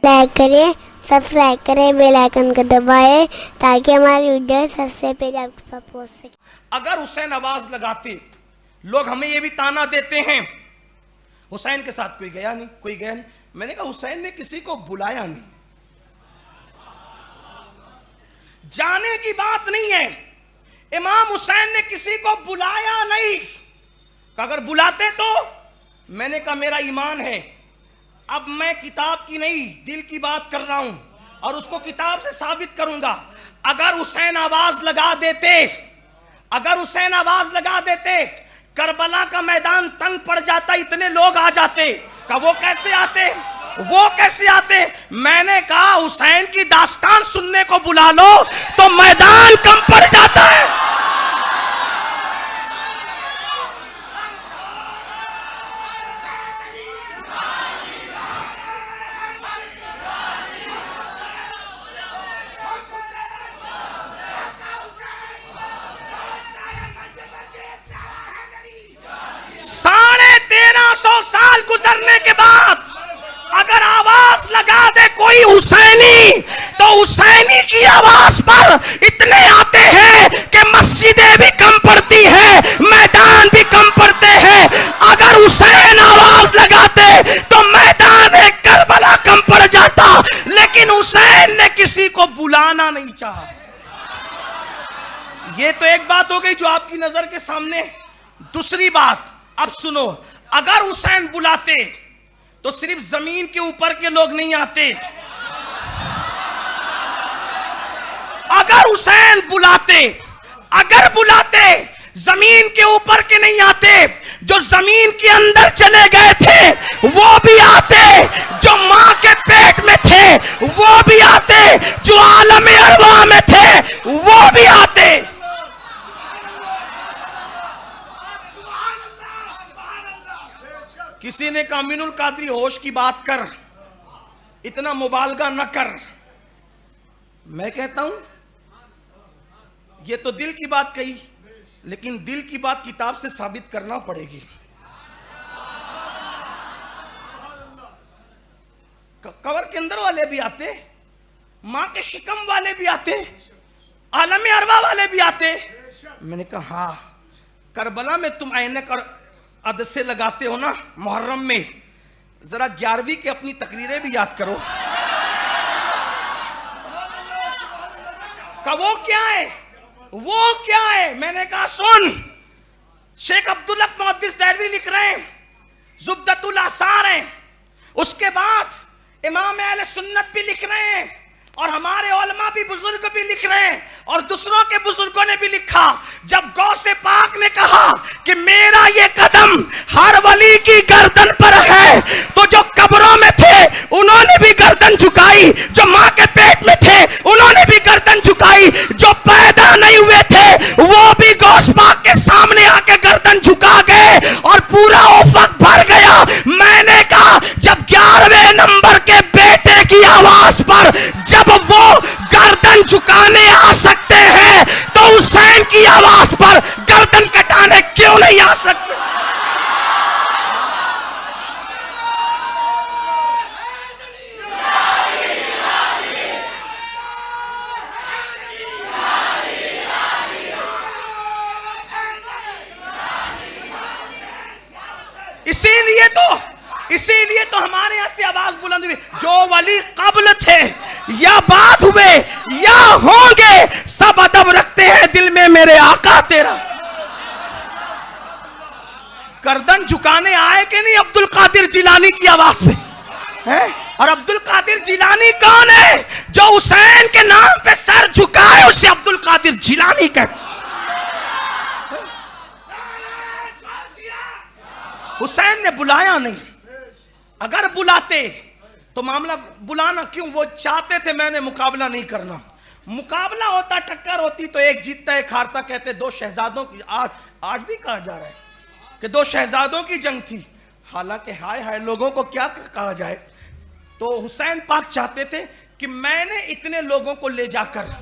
Like करें, subscribe करें, bell icon को दबाएं ताकि हमारी वीडियो सबसे पहले आपके पास पहुंच सके। अगर हुसैन आवाज लगाते, लोग हमें ये भी ताना देते हैं हुसैन के साथ कोई गया नहीं, कोई गया नहीं। मैंने कहा हुसैन ने किसी को बुलाया नहीं, जाने की बात नहीं है। इमाम हुसैन ने किसी को बुलाया नहीं। अगर बुलाते तो मैंने कहा मेरा ईमान है, अब मैं किताब की नहीं दिल की बात कर रहा हूं और उसको किताब से साबित करूंगा। अगर हुसैन आवाज लगा देते, अगर हुसैन आवाज लगा देते, करबला का मैदान तंग पड़ जाता, इतने लोग आ जाते। का वो कैसे आते, वो कैसे आते? मैंने कहा हुसैन की दास्तान सुनने को बुला लो तो मैदान कम पड़ जाता है। साढ़े 1300 साल गुजरने के बाद अगर आवाज लगा दे कोई हुसैनी, तो हुसैनी की आवाज पर इतने आते हैं कि मस्जिदें भी कम पड़ती हैं, मैदान भी कम पड़ते हैं। अगर हुसैन आवाज लगाते तो मैदान करबला कम पड़ जाता, लेकिन हुसैन ने किसी को बुलाना नहीं चाहा। ये तो एक बात हो गई जो आपकी नजर के सामने। दूसरी बात अब सुनो, अगर हुसैन बुलाते तो सिर्फ जमीन के ऊपर के लोग नहीं आते। अगर हुसैन बुलाते, अगर बुलाते, जमीन के ऊपर के नहीं आते, जो जमीन के अंदर चले गए थे वो भी आते, जो मां के पेट में थे वो भी आते, जो आलम अरवा में थे वो भी आते। किसी ने कहा अमीनुल कादरी होश की बात कर, इतना मुबालगा न कर। मैं कहता हूं ये तो दिल की बात कही, लेकिन दिल की बात किताब से साबित करना पड़ेगी। कवर के अंदर वाले भी आते, मां के शिकम वाले भी आते, आलम अरवा वाले भी आते। मैंने कहा हाँ, करबला में तुम ऐनक और अदसे लगाते हो ना मुहर्रम में, जरा 11वीं की अपनी तकरीरें भी याद करो। का वो क्या है, वो क्या है? मैंने कहा सुन, शेख अब्दुल हक मुहद्दिस देहलवी लिख रहे हैं, जुब्दतुल आसार है, उसके बाद इमाम अहले सुन्नत भी लिख रहे हैं, और हमारे उलमा भी, बुजुर्ग भी लिख रहे हैं, और दूसरों के बुजुर्गों ने भी लिखा। जब गौसे पाक ने कहा कि मेरा ये कदम हर वली की गर्दन पर है, तो जो कब्रों में थे उन्होंने भी गर्दन झुकाई, जो मां के पेट में थे उन्होंने भी गर्दन झुकाई, जो पैदा नहीं हुए थे वो भी गौस पाक के सामने आके गर्दन झुका गए और पूरा उफक भर गया। मैंने कहा जब 11वें नंबर के बेटे की आवाज पर जब वो गर्दन झुकाने आ सकते हैं, तो हुसैन की आवाज पर गर्दन कटाने क्यों नहीं आ सकते? इसीलिए तो हमारे यहां से आवाज बुलंद हुई, जो वली कब्ल थे या बाद हुए या होंगे, सब अदब रखते हैं दिल में मेरे आका तेरा। गर्दन झुकाने आए कि नहीं अब्दुल कादिर जिलानी की आवाज पे है? और अब्दुल कादिर जिलानी कौन है? जो हुसैन के नाम पे सर झुकाए उसे अब्दुल कादिर जिलानी कहते। हुसैन ने बुलाया नहीं। अगर बुलाते तो मामला, बुलाना क्यों, वो चाहते थे मैंने मुकाबला नहीं करना। मुकाबला होता, टक्कर होती तो एक जीतता एक हारता। कहते दो शहजादों की, आज भी कहा जा रहा है कि दो शहजादों की जंग थी। हालांकि हाय हाय लोगों को क्या कहा जाए। तो हुसैन पाक चाहते थे कि मैंने इतने लोगों को ले जाकर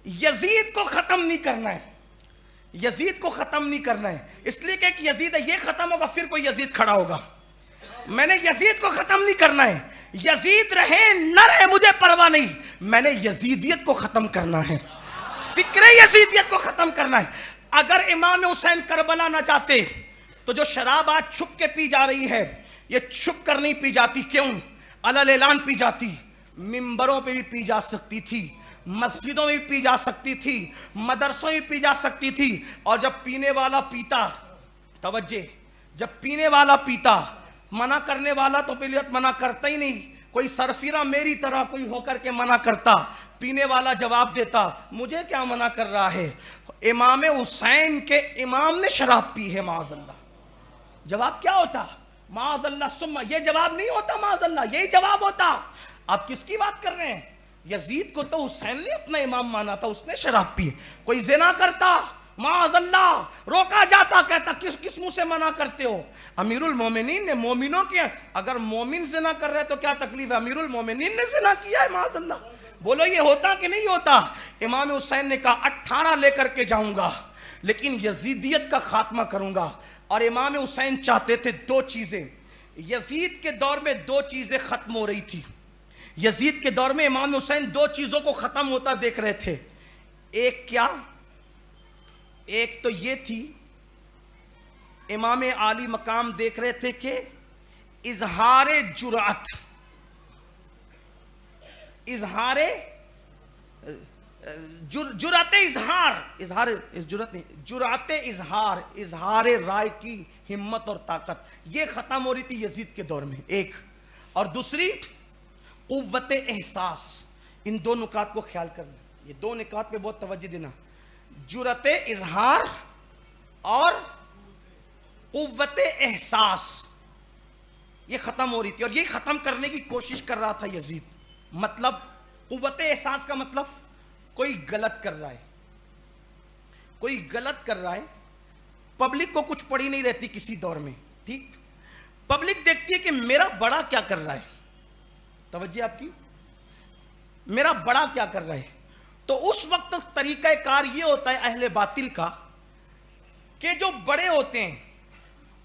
यजीद को खत्म नहीं करना है, यजीद को खत्म नहीं करना है। इसलिए कि यजीद ये खत्म होगा फिर कोई यजीद खड़ा होगा। मैंने यजीद को खत्म नहीं करना है, यजीद रहे न रहे मुझे परवाह नहीं, मैंने यजीदियत को खत्म करना है, फिक्र यजीदियत को खत्म करना है। अगर इमाम हुसैन करबला ना चाहते तो जो शराब आज छुप के पी जा रही है, ये छुप कर नहीं पी जाती। क्यों? अलल ऐलान पी जाती, मिंबरों पे भी पी जा सकती थी, मस्जिदों में भी पी जा सकती थी, मदरसों में भी पी जा सकती थी। और जब पीने वाला पीता, तवज्जे, जब पीने वाला पीता, मना करने वाला तो पहले मना करता ही नहीं, कोई सरफिरा मेरी तरह कोई होकर के मना करता, पीने वाला जवाब देता मुझे क्या मना कर रहा है, इमाम हुसैन के इमाम ने शराब पी है, माअज़ल्लाह। जवाब क्या होता? माअज़ल्लाह सुम्मा, ये जवाब नहीं होता माअज़ल्लाह, यही जवाब होता। आप किसकी बात कर रहे हैं? यजीद को तो हुसैन ने अपना इमाम माना था, उसने शराब पी। कोई जिना करता, माअज़ल्लाह रोका जाता, कहता किस मुंह से मना करते हो? अमीरुल मोमिनीन ने, मोमिनों के, अगर मोमिन जिना कर रहे तो क्या तकलीफ है? अमीरुल मोमिनीन ने जिना किया है, माअज़ल्लाह। बोलो ये होता कि नहीं होता? इमाम हुसैन ने कहा 18 लेकर के जाऊंगा, लेकिन यजीदियत का खात्मा करूंगा। और इमाम हुसैन चाहते थे दो चीजें। यजीद के दौर में दो चीजें खत्म हो रही थी। यजीद के दौर में इमाम हुसैन दो चीजों को खत्म होता देख रहे थे। एक क्या? एक तो ये थी, इमाम आली मकाम देख रहे थे कि इजहारे जुरात, इजहारे जुराते इजहार, इजहार इस जुरत नहीं, जुराते इजहार, इजहारे राय की हिम्मत और ताकत, ये खत्म हो रही थी यजीद के दौर में, एक। और दूसरी कुव्वते एहसास। इन दो नुकात को ख्याल करना, ये दो नुकात पे बहुत तवज्जो देना। जुरते इजहार और कुव्वते एहसास, ये खत्म हो रही थी और ये खत्म करने की कोशिश कर रहा था यजीद। मतलब कुव्वते एहसास का मतलब कोई गलत कर रहा है, कोई गलत कर रहा है, पब्लिक को कुछ पड़ी नहीं रहती किसी दौर में, ठीक? पब्लिक देखती है कि मेरा बड़ा क्या कर रहा है, तवज्जो आपकी, मेरा बड़ा क्या कर रहा है। तो उस वक्त तरीका कार ये होता है अहले बातिल का कि जो बड़े होते हैं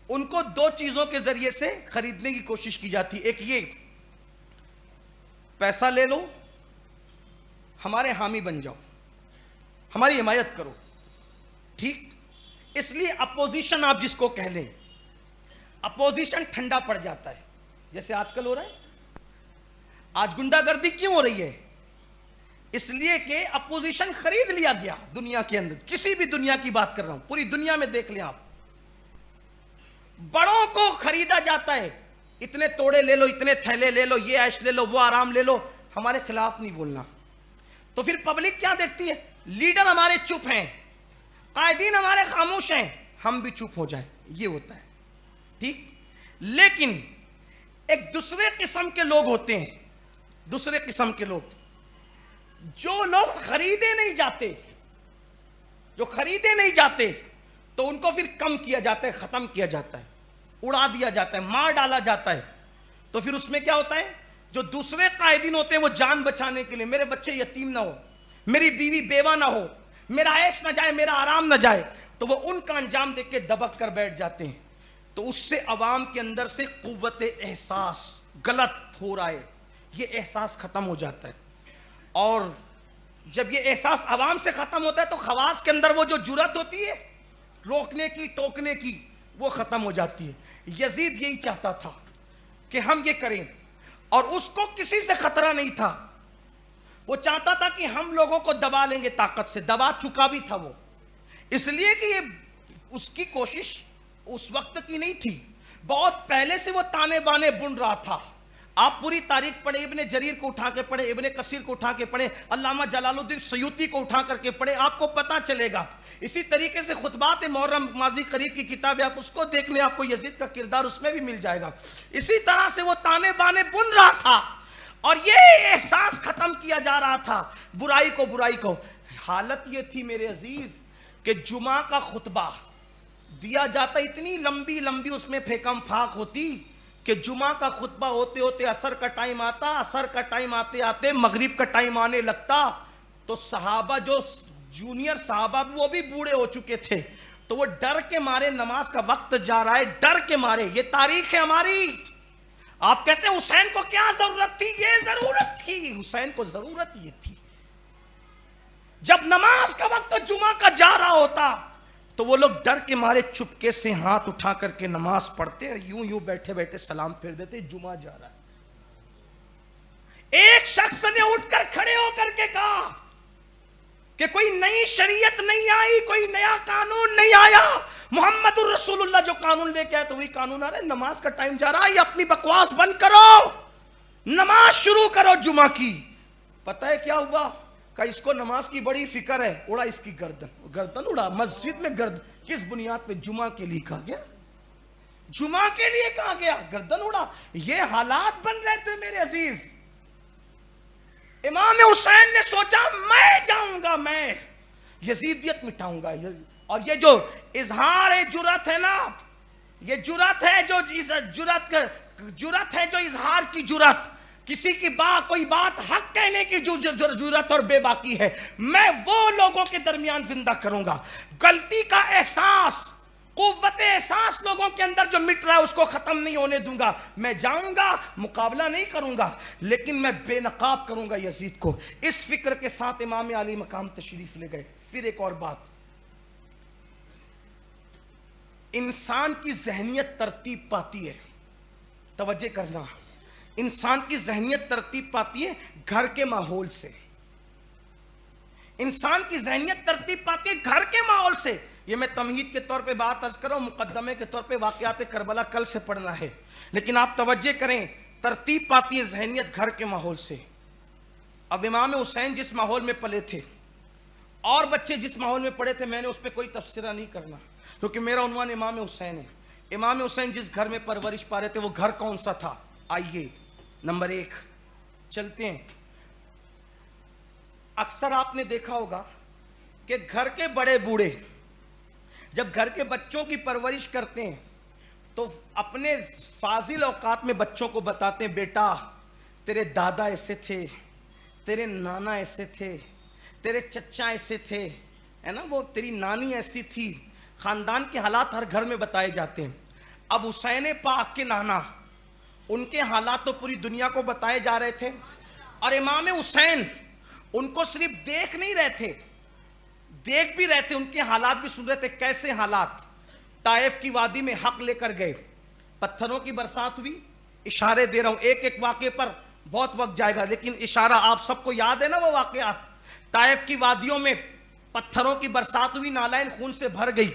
उनको दो चीजों के जरिए से खरीदने की कोशिश की जाती है। एक ये, पैसा ले लो, हमारे हामी बन जाओ, हमारी हिमायत करो, ठीक? इसलिए अपोजिशन आप जिसको कह लें, अपोजिशन ठंडा पड़ जाता है। जैसे आजकल हो रहा है, आज गुंडागर्दी क्यों हो रही है? इसलिए कि अपोजिशन खरीद लिया गया दुनिया के अंदर। किसी भी दुनिया की बात कर रहा हूं, पूरी दुनिया में देख लें आप, बड़ों को खरीदा जाता है। इतने तोड़े ले लो, इतने थैले ले लो, ये ऐश ले लो, वो आराम ले लो, हमारे खिलाफ नहीं बोलना। तो फिर पब्लिक क्या देखती है? लीडर हमारे चुप हैं, कायदीन हमारे खामोश हैं, हम भी चुप हो जाए, ये होता है, ठीक? लेकिन एक दूसरे किस्म के लोग होते हैं, दूसरे किस्म के लोग, जो लोग खरीदे नहीं जाते, जो खरीदे नहीं जाते, तो उनको फिर कम किया जाता है, खत्म किया जाता है, उड़ा दिया जाता है, मार डाला जाता है। तो फिर उसमें क्या होता है? जो दूसरे कायदीन होते हैं वो जान बचाने के लिए, मेरे बच्चे यतीम ना हो, मेरी बीवी बेवा ना हो, मेरा ऐश ना जाए, मेरा आराम ना जाए, तो वो उनका अंजाम देख के दबक कर बैठ जाते हैं। तो उससे अवाम के अंदर से कुव्वत एहसास, गलत हो रहा है, ये एहसास खत्म हो जाता है। और जब ये एहसास अवाम से खत्म होता है तो खवास के अंदर वो जो जुर्रत होती है रोकने की, टोकने की, वो खत्म हो जाती है। यजीद यही चाहता था कि हम ये करें, और उसको किसी से खतरा नहीं था। वो चाहता था कि हम लोगों को दबा लेंगे ताकत से, दबा चुका भी था वो, इसलिए कि ये उसकी कोशिश उस वक्त की नहीं थी, बहुत पहले से वो ताने बाने बुन रहा था। आप पूरी तारीख पढ़े, इब्ने जरीर को उठा के पढ़े, इब्ने कसीर को उठा के पढ़े, अल्लामा जलालुद्दीन सयूती को उठा करके पढ़े, आपको पता चलेगा। इसी तरीके से खुतबात मुहर्रम माजी करीब की किताब है, आप उसको देख लें, आपको यजीद का किरदार उसमें भी मिल जाएगा। इसी तरह से वो ताने बाने बुन रहा था और ये एहसास खत्म किया जा रहा था, बुराई को बुराई को। हालत ये थी मेरे अजीज कि जुमा का खुतबा दिया जाता, इतनी लंबी लंबी उसमें फेकम फाक होती कि जुमा का खुतबा होते होते असर का टाइम आता, असर का टाइम आते आते मगरिब का टाइम आने लगता, तो सहाबा जो जूनियर सहाबा वो भी बूढ़े हो चुके थे, तो वो डर के मारे, नमाज का वक्त जा रहा है, डर के मारे, ये तारीख है हमारी, आप कहते हैं हुसैन को क्या जरूरत थी? ये जरूरत थी, हुसैन को जरूरत ये थी, जब नमाज का वक्त तो जुमा का जा रहा होता तो वो लोग डर के मारे चुपके से हाथ उठा करके नमाज पढ़ते, यूं यूं बैठे बैठे सलाम फेर देते, जुमा जा रहा है। एक शख्स ने उठकर खड़े होकर के कहा कि कोई नई शरीयत नहीं आई, कोई नया कानून नहीं आया, मोहम्मदुर रसूलुल्लाह जो कानून लेके आए तो वही कानून आ रहा है। नमाज का टाइम जा रहा है, ये अपनी बकवास बंद करो, नमाज शुरू करो जुमा की। पता है क्या हुआ? का इसको नमाज की बड़ी फिक्र है, उड़ा इसकी गर्दन उड़ा, मस्जिद में गर्दन किस बुनियाद पे? जुमा के लिए कहा गया, जुमा के लिए कहा गया, गर्दन उड़ा। ये हालात बन रहे थे मेरे अजीज। इमाम हुसैन ने सोचा मैं जाऊंगा, मैं यजीदियत मिटाऊंगा। और ये जो इजहार जुरत है ना, ये जुरत है जो जुरत है जो इजहार की जुरत, किसी की कोई बात हक कहने की जुरत और बेबाकी है, मैं वो लोगों के दरमियान जिंदा करूंगा। गलती का एहसास, कुव्वत एहसास लोगों के अंदर जो मिट रहा है उसको खत्म नहीं होने दूंगा। मैं जाऊंगा, मुकाबला नहीं करूंगा, लेकिन मैं बेनकाब करूंगा यजीद को। इस फिक्र के साथ इमाम अली मकाम तशरीफ ले गए। फिर एक और बात, इंसान की जहनियत तरतीब पाती है, तवज्जो करना, इंसान की जहनियत तरतीब पाती है घर के माहौल से। इंसान की जहनियत तरतीब पाती है घर के माहौल से। ये मैं तमहीद के तौर पे बात अर्ज कर रहा हूं, मुकद्दमे के तौर पे वाक़यात करबला कल से पढ़ना है, लेकिन आप तवज्जो करें, तरतीब पाती है जहनियत घर के माहौल से। अब इमाम हुसैन जिस माहौल में पले थे और बच्चे जिस माहौल में पड़े थे, मैंने उस पर कोई तफसीरा नहीं करना क्योंकि मेरा उन्वान इमाम हुसैन है। इमाम हुसैन जिस घर में परवरिश पा रहे थे वो घर कौन सा था? आइए नंबर 1 चलते हैं। अक्सर आपने देखा होगा कि घर के बड़े बूढ़े जब घर के बच्चों की परवरिश करते हैं तो अपने फाजिल औकात में बच्चों को बताते हैं, बेटा तेरे दादा ऐसे थे, तेरे नाना ऐसे थे, तेरे चचा ऐसे थे, है ना, वो तेरी नानी ऐसी थी। खानदान के हालात हर घर में बताए जाते हैं। अब हुसैन पाक के नाना, उनके हालात तो पूरी दुनिया को बताए जा रहे थे, और इमाम हुसैन उनको सिर्फ देख नहीं रहे थे, देख भी रहे थे, उनके हालात भी सुन रहे थे। कैसे हालात? ताइफ की वादी में हक लेकर गए, पत्थरों की बरसात हुई। इशारे दे रहा हूं, एक एक वाक़े पर बहुत वक्त जाएगा, लेकिन इशारा आप सबको याद है ना वो वाक़यात। ताइफ की वादियों में पत्थरों की बरसात हुई, नालायन खून से भर गई।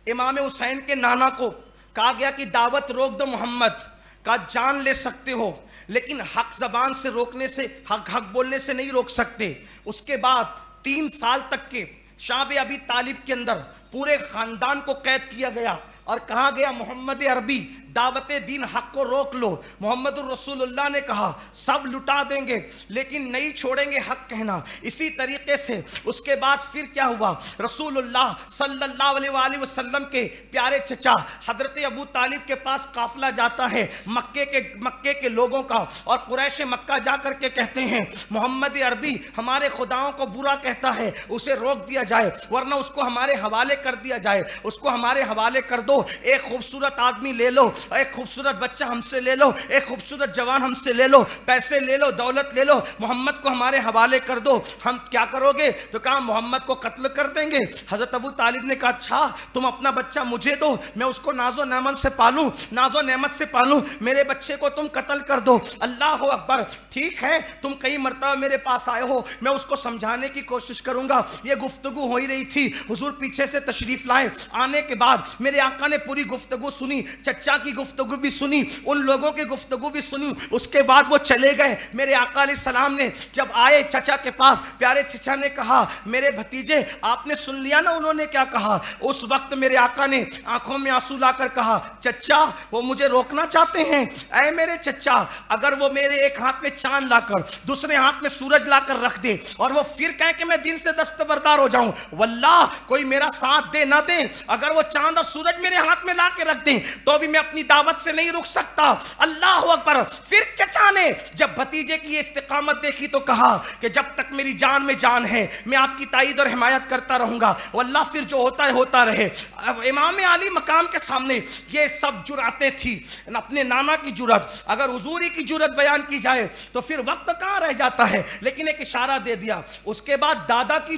इमाम हुसैन के नाना को कहा गया कि दावत रोक दो मोहम्मद का, जान ले सकते हो लेकिन हक जबान से रोकने से, हक बोलने से नहीं रोक सकते। उसके बाद 3 साल तक के शाब अबी तालिब के अंदर पूरे खानदान को कैद किया गया और कहा गया मोहम्मद अरबी दावत दीन हक को रोक लो। मोहम्मद रसूलुल्लाह ने कहा सब लुटा देंगे लेकिन नहीं छोड़ेंगे हक कहना। इसी तरीके से उसके बाद फिर क्या हुआ, रसूलुल्लाह सल्लल्लाहु अलैहि वसल्लम के प्यारे चचा हजरत अबू तालिब के पास काफिला जाता है मक्के के लोगों का, और कुरैश मक्का जाकर के कहते हैं मोहम्मद अरबी हमारे खुदाओं को बुरा कहता है, उसे रोक दिया जाए वरना उसको हमारे हवाले कर दिया जाए, उसको हमारे हवाले कर दो। एक खूबसूरत आदमी ले लो, एक खूबसूरत बच्चा हमसे ले लो, एक खूबसूरत जवान हमसे ले लो, पैसे ले लो, दौलत ले लो, मोहम्मद को हमारे हवाले कर दो। हम क्या करोगे? तो कहा मोहम्मद को कत्ल कर देंगे। हजरत अबू तालिब ने कहा अच्छा तुम अपना बच्चा मुझे दो, मैं उसको नाजो नेमत से पालूं, नाजो नेमत से पालूं, मेरे बच्चे को तुम कत्ल कर दो। अल्लाह अकबर, ठीक है तुम कई मरतबा मेरे पास आए हो, मैं उसको समझाने की कोशिश करूंगा। ये गुफ्तगू हो ही रही थी, हुजूर पीछे से तशरीफ लाए। आने के बाद मेरे आका ने पूरी गुफ्तगू सुनी, चचा की गुफ्तगू भी सुनी, उन लोगों की गुफ्तगू भी सुनी। उसके बाद वो चले गए। मेरे आका अलैहिस्सलाम ने जब आए चचा के पास, प्यारे चचा ने कहा मेरे भतीजे आपने सुन लिया ना उन्होंने क्या कहा। उस वक्त मेरे आका ने आंखों में आंसू लाकर कहा चचा वो मुझे रोकना चाहते हैं। ऐ मेरे चचा अगर वो मेरे एक हाथ में चांद लाकर दूसरे हाथ में सूरज लाकर रख दे और वो फिर कहे कि मैं दिन से दस्तबरदार हो जाऊं, वल्लाह कोई मेरा साथ दे ना दे, अगर वो चांद और सूरज मेरे हाथ में ला के रख दें तो भी मैं अपनी दावत से नहीं रुक सकता। अल्लाह अकबर। फिर चचा ने जब भतीजे की ये इस्तिकामत देखी तो कहा कि जब तक मेरी जान में जान है मैं आपकी ताईद और हिमायत करता रहूंगा, अल्लाह फिर जो होता है होता रहे। अब इमाम आली मकाम के सामने ये सब जुरातें थी, अपने नाना की जुरत, अगर हुजूरी की जुरत बयान की जाए तो फिर वक्त कहाँ रह जाता है, लेकिन एक इशारा दे दिया। उसके बाद दादा की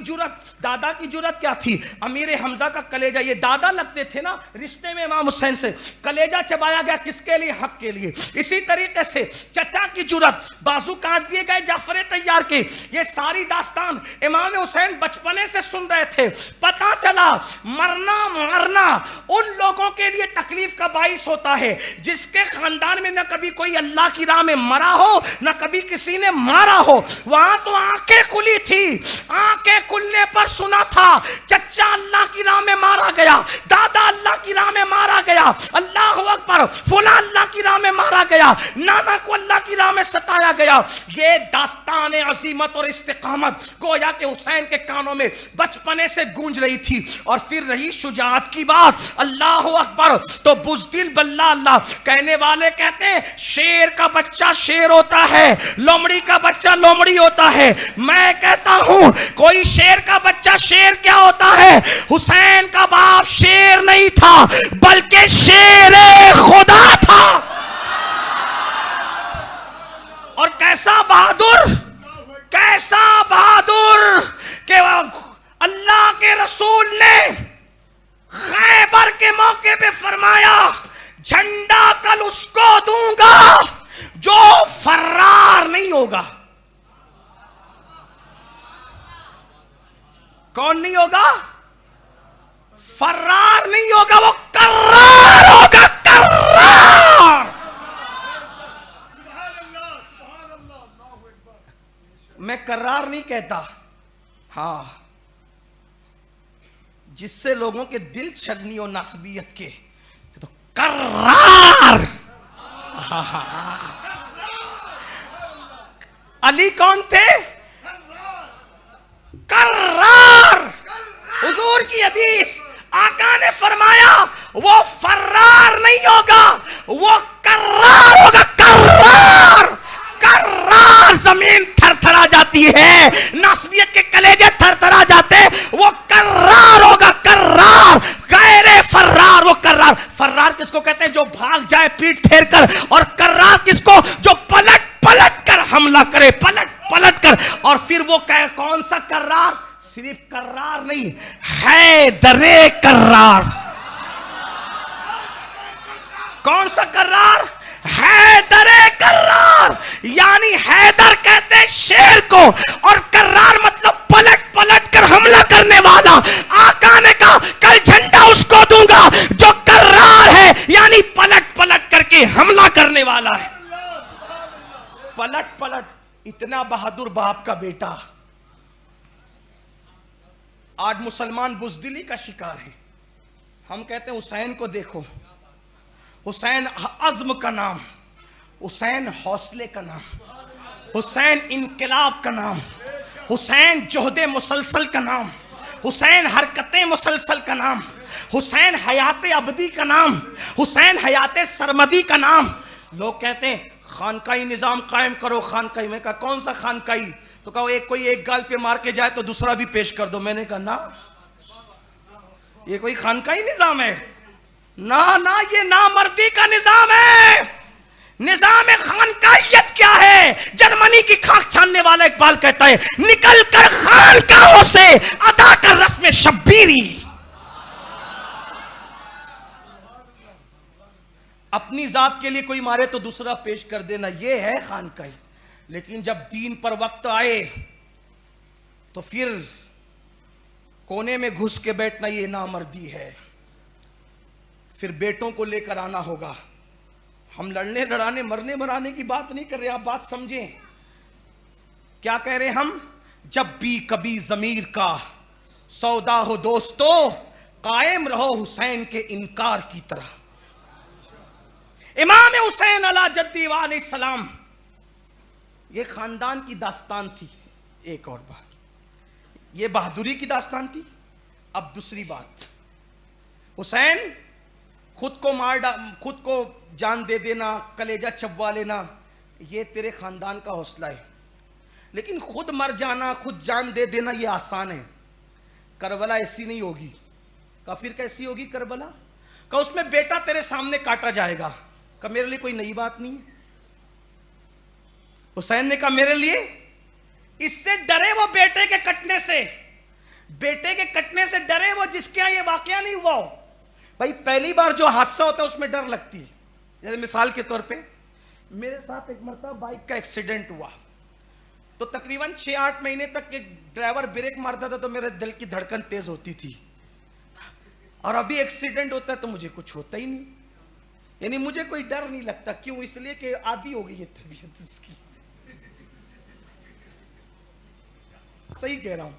जुरत क्या थी? अमीर हमजा का कलेजा, ये दादा लगते थे ना रिश्ते में इमाम हुसैन से, कलेजा चबाया गया किसके लिए? हक के लिए। इसी तरीके से चचा की जुरत, बाजू काट दिए गए जाफर तैयार के। ये सारी दास्तान इमाम हुसैन बचपने से सुन रहे थे। पता चला मरना उन लोगों के लिए तकलीफ का बाइस होता है जिसके खानदान में न कभी कोई अल्लाह की राह में मरा हो, न कभी किसी ने मारा हो। वहां तो आंखें खुली थी, आंखें खुलने पर सुना था चचा अल्लाह की राह में मारा गया, दादा अल्लाह की राह में मारा गया, अल्लाह अकबर, फुला अल्लाह की राह में मारा गया, नाना को अल्लाह की राह में सताया गया। ये दास्तान अजीमत और इस्तिकामत गोया के हुसैन के कानों में बचपने से गूंज रही थी। और फिर रही शुजाअत की बात, अल्लाह अकबर, तो बुज़दिल बल्ला अल्लाह कहने वाले कहते हैं शेर का बच्चा शेर होता है, लोमड़ी का बच्चा लोमड़ी होता है। मैं कहता हूं कोई शेर का बच्चा शेर क्या होता है? हुसैन का बाप शेर नहीं था बल्कि शेर खुदा था। और कैसा बहादुर कि अल्लाह के रसूल ने खैबर के मौके पे फरमाया झंडा कल उसको दूंगा जो फर्रार नहीं होगा। कौन नहीं होगा? फर्रार नहीं होगा, वो कर्रार होगा, कर्रार। मैं कर्रार नहीं कहता, हाँ, जिससे लोगों के दिल छलनी और नासबियत के, तो कर्रार। अली कौन थे? कर्रार। हुजूर की हदीस, आका ने फरमाया वो फर्रार नहीं होगा, वो कर्रार होगा, कर्रार। कर्रार जमीन थरथरा जाती है, नासबियत के कलेजे थरथरा जाते, वो कर्रार होगा, कर्रार। गैरे फर्रार, वो कर्रार। फर्रार किसको कहते हैं? जो भाग जाए पीठ फेर कर। और कर्रार किसको? जो पलट पलट कर हमला करे, पलट पलट कर। और फिर वो कहे कौन सा कर्रार? सिर्फ कर्रार नहीं, हैदरे कर्रार। कौन सा कर्रार? हैदरे कर्रार। यानी हैदर कहते हैं शेर को, और कर्रार मतलब पलट पलट कर हमला करने वाला। आका ने कहा कल झंडा उसको दूंगा जो कर्रार है, यानी पलट पलट करके हमला करने वाला है। पलट पलट। इतना बहादुर बाप का बेटा आज मुसलमान बुज़दिली का शिकार है। हम कहते हैं हुसैन को देखो, हुसैन अज़्म का नाम, हुसैन हौसले का नाम, हुसैन इनकलाब का नाम, हुसैन जोहदे मुसलसल का नाम, हुसैन हरकतें मुसलसल का नाम, हुसैन हयात अबदी का नाम, हुसैन हयात सरमदी का नाम। लोग कहते हैं खानकाई निज़ाम कायम करो, खानकाई। में कहा कौन सा खानकाई? तो कहो एक कोई एक गाल पे मार के जाए तो दूसरा भी पेश कर दो। मैंने कहा ना, ये कोई खानकाई निज़ाम है? ना ना, ये नामर्दी का निज़ाम है। निज़ाम खानकाइयत क्या है? जर्मनी की खाक छानने वाला इकबाल कहता है निकल कर खानकाहों से अदा कर रस्म शब्बीरी। अपनी जात के लिए कोई मारे तो दूसरा पेश कर देना, ये है खानकाई। लेकिन जब दीन पर वक्त आए तो फिर कोने में घुस के बैठना ये नामर्दी है। फिर बेटों को लेकर आना होगा। हम लड़ने लड़ाने मरने मराने की बात नहीं कर रहे, आप बात समझें। क्या कह रहे हम? जब भी कभी जमीर का सौदा हो दोस्तों, कायम रहो हुसैन के इनकार की तरह। इमाम हुसैन अला जद्दी वाले सलाम, ये खानदान की दास्तान थी। एक और बात, ये बहादुरी की दास्तान थी। अब दूसरी बात, हुसैन खुद को जान दे देना, कलेजा चबवा लेना, ये तेरे खानदान का हौसला है। लेकिन खुद मर जाना, खुद जान दे देना, ये आसान है। करबला ऐसी नहीं होगी। का फिर कैसी होगी करबला? का उसमें बेटा तेरे सामने काटा जाएगा। का मेरे लिए कोई नई बात नहीं है। हुसैन ने कहा मेरे लिए, इससे डरे वो बेटे के कटने से, बेटे के कटने से डरे वो जिसके यहां ये वाकया नहीं हुआ हो। भाई पहली बार जो हादसा होता है उसमें डर लगती है। जैसे मिसाल के तौर पे मेरे साथ एक मरतबा बाइक का एक्सीडेंट हुआ, तो तकरीबन 6-8 महीने तक एक ड्राइवर ब्रेक मारता था तो मेरे दिल की धड़कन तेज होती थी। और अभी एक्सीडेंट होता है तो मुझे कुछ होता ही नहीं, यानी मुझे कोई डर नहीं लगता। क्यों? इसलिए कि आदी हो गई है तबीयत उसकी। सही कह रहा हूं।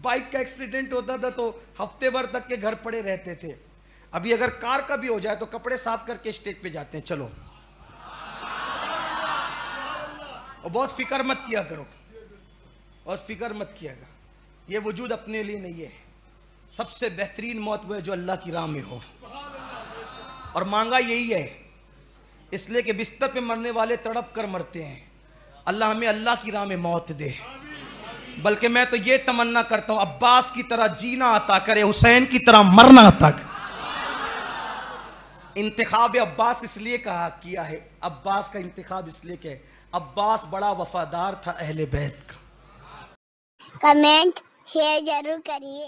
बाइक का एक्सीडेंट होता था तो हफ्ते भर तक के घर पड़े रहते थे। अभी अगर कार का भी हो जाए तो कपड़े साफ करके स्टेज पे जाते हैं, चलो। और बहुत फिक्र मत किया करो, और फिक्र मत किया करो। ये वजूद अपने लिए नहीं है। सबसे बेहतरीन मौत वो है जो अल्लाह की राह में हो, और मांगा यही है। इसलिए कि बिस्तर पे मरने वाले तड़प कर मरते हैं। अल्लाह हमें अल्लाह की राह में मौत दे। बल्कि मैं तो ये तमन्ना करता हूं अब्बास की तरह जीना अता करे, हुसैन की तरह मरना अता करे। इंतखाब अब्बास इसलिए कहा किया है, अब्बास का इंतखाब इसलिए किया है, अब्बास बड़ा वफादार था अहले बैत का। कमेंट शेयर जरूर करिए।